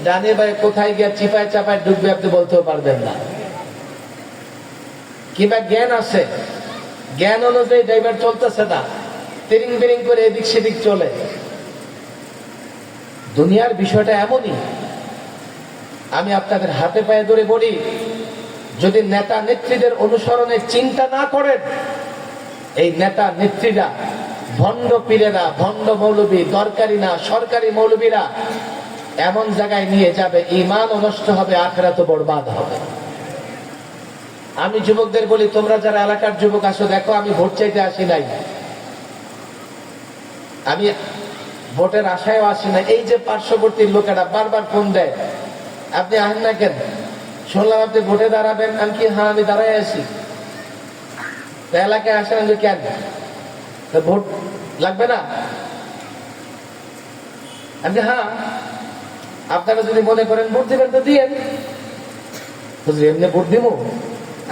ডানে বায়ে কোথায় গিয়ে চিপায় চাপায় ডুববে আপনি বলতেও পারবেন না। কিংবা জ্ঞান আছে, জ্ঞান অনুযায়ী ড্রাইভার চলতেছে না, তিরিং বিরিং করে এদিক সেদিক চলে। দুনিয়ার বিষয়টা এমনই। আমি আপনাদের হাতে পায়ে ধরে বলি, যদি নেতা নেত্রীদের অনুসরণে চিন্তা না করেন, এই নেতা নেত্রীরা, ভণ্ড পীরেরা, ভণ্ড মৌলবী, দরকারি না সরকারি মৌলবীরা এমন জায়গায় নিয়ে যাবে, ঈমানও নষ্ট হবে, আখিরাতও বরবাদ হবে। আমি যুবকদের বলি, তোমরা যারা এলাকার যুবক আসো, দেখো আমি ভোট চাইতে আসি নাই, আমি ভোটের আশায়ও আসি না। এই যে পার্শ্ববর্তী লোকেরা বারবার ফোন দেয়, আপনি আসেন না কেন? শুনলাম আপনি ভোটে দাঁড়াবেন। আমি কি, হ্যাঁ আমি দাঁড়াই আছি। এলাকায় আসেন যে কেন? ভোট লাগবে না? আমি হ্যাঁ, আপনারা যদি মনে করেন ভোট দিবেন তো দিয়েন, এমনি ভোট দিব।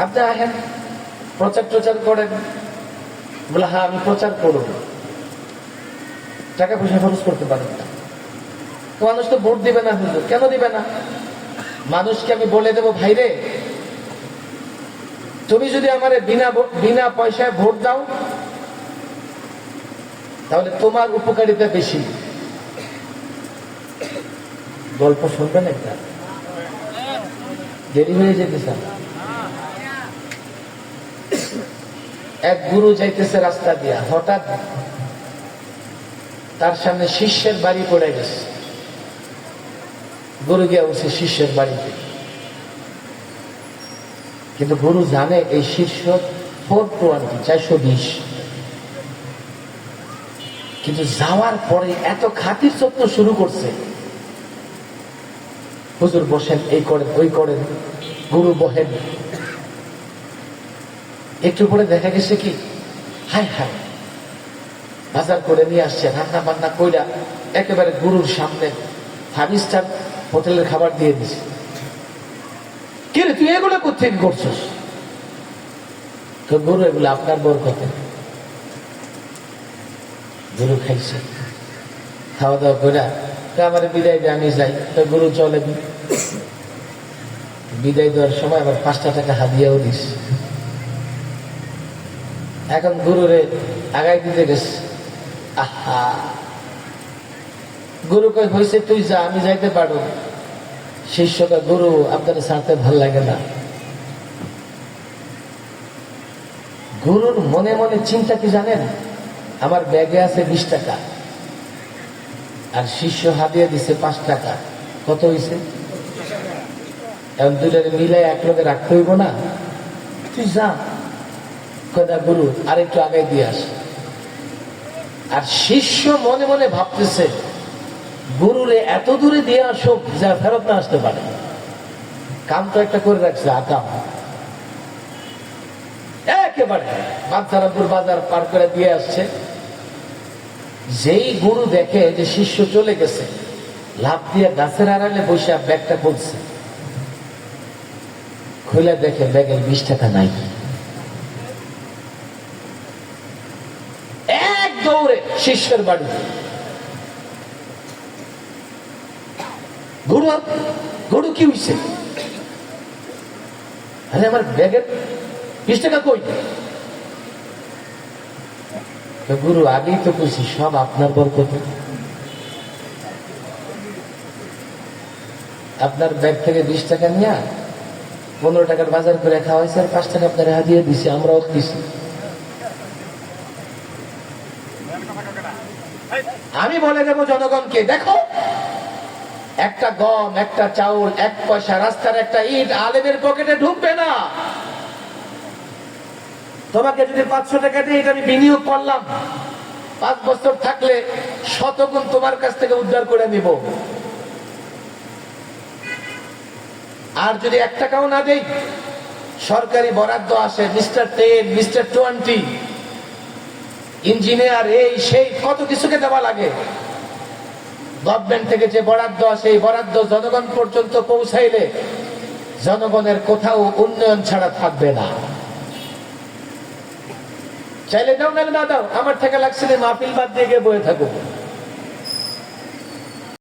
আপনি আসেন, প্রচার প্রচার করেন। বলে হ্যাঁ আমি প্রচার করব, টাকা পয়সা খরচ করতে পারেন না। মানুষ তো ভোট দিবে না। হুজুর কেন দিবে না? মানুষকে আমি বলে দেবো, ভাইরে তুমি যদি আমার বিনা পয়সায় ভোট দাও, তাহলে তোমার উপকারিতা বেশি। গল্প শুনবেন একটা, দেরি হয়ে যেতেছে। এক গুরু যাইতেছে রাস্তা দিয়া, হঠাৎ তার সামনে শিষ্যের বাড়ি পড়ে গেছে। গুরু গিয়া উঠছে শিষ্যের বাড়িতে, কিন্তু গুরু জানে এই শিষ্য 420 কিন্তু যাওয়ার পরে এত খাতির যত্ন শুরু করছে। হুজুর বসেন, এই করেন ওই করেন, গুরু বহেন। একটু পরে দেখা গেছে কি, হাই হাই বাজার করে নিয়ে আসছে, রান্না বান্না কইরা একেবারে গুরুর সামনে 5 স্টার হোটেলের খাবার দিয়ে দিছে। কে রে তুই এগুলো কোথেকে করছিস? তো গুরু, এগুলো আপনার বরকতে। গুরু খাইছে, খাওয়া দাওয়া করে আমার বিদায় দিয়ে আমি যাই। তো গুরু চলে, বিদায় দেওয়ার সময় আবার 5টা টাকা হাদিয়াও দিস। এখন গুরুরে আগাই দিতে গেছে। আহা, গুরু কই হয়েছে তুই যা, আমি যাইতে পারবো। শিষ্যটা, গুরু আপনার সাথে ভাল লাগে না। গুরুর মনে মনে চিন্তা কি জানেন? আমার ব্যাগে আছে 20 টাকা, আর শিষ্য হাদিয়া দিছে 5 টাকা। কত হয়েছে? এখন দুটারে মিলাই এক লোকে রাখতে হইব না? তুই যা। কথা গুরু আর একটু আগাই দিয়ে আস। আর শিষ্য মনে মনে ভাবতেছে, গুরুরে এত দূরে দিয়ে আসো যা ফেরত না আসতে পারে। কাম তো একটা করে রাখছে, আকাম। একেবারে বাচ্চারাপুর বাজার পার করে দিয়ে আসছে। যেই গুরু দেখে যে শিষ্য চলে গেছে, লাফ দিয়ে গাছের আড়ালে বসে ব্যাগটা খুলছে। খুলে দেখে ব্যাগের 20 টাকা নাই। এক দৌড়ে শিষ্যের বাড়ি। গুরু, গুরু কি হইছে? আরে আমার ব্যাগের 20 টাকা কই? গুরু, আগেই তো কইছি সব আপনার বরকতে। আপনার ব্যাগ থেকে 20 টাকা নিয়ে 15 টাকার বাজার করে খাওয়া হয়েছে, আর 5 টাকা আপনার হাদিয়া দিছি, আমরাও দিছি। আমি বলে দেব জনগণকে, দেখো একটা গম, একটা চাউল, 1 পয়সা, রাস্তার একটা ইট আলেমের পকেটে ঢুকবে না। তোমাকে যদি 500 টাকা দিয়ে এটা আমি বিনিয়োগ করলাম, 5 বছর থাকলে 100 গুণ তোমার কাছ থেকে উদ্ধার করে নিব। আর যদি 1 টাকাও না দেই, সরকারি বরাদ্দ আসে, মিস্টার 10, মিস্টার 20, ইঞ্জিনিয়ার, এই সেই কত কিছুকে দেওয়া লাগে। গভর্নমেন্ট থেকে যে বরাদ্দ আসে, এই বরাদ্দ জনগণ পর্যন্ত পৌঁছাইলে জনগণের কোথাও উন্নয়ন ছাড়া থাকবে না। চাইলে দাও, নাহলে না দাও, আমার থেকে লাগছে মাহফিল বাদ দিয়ে গিয়ে বয়ে থাকো।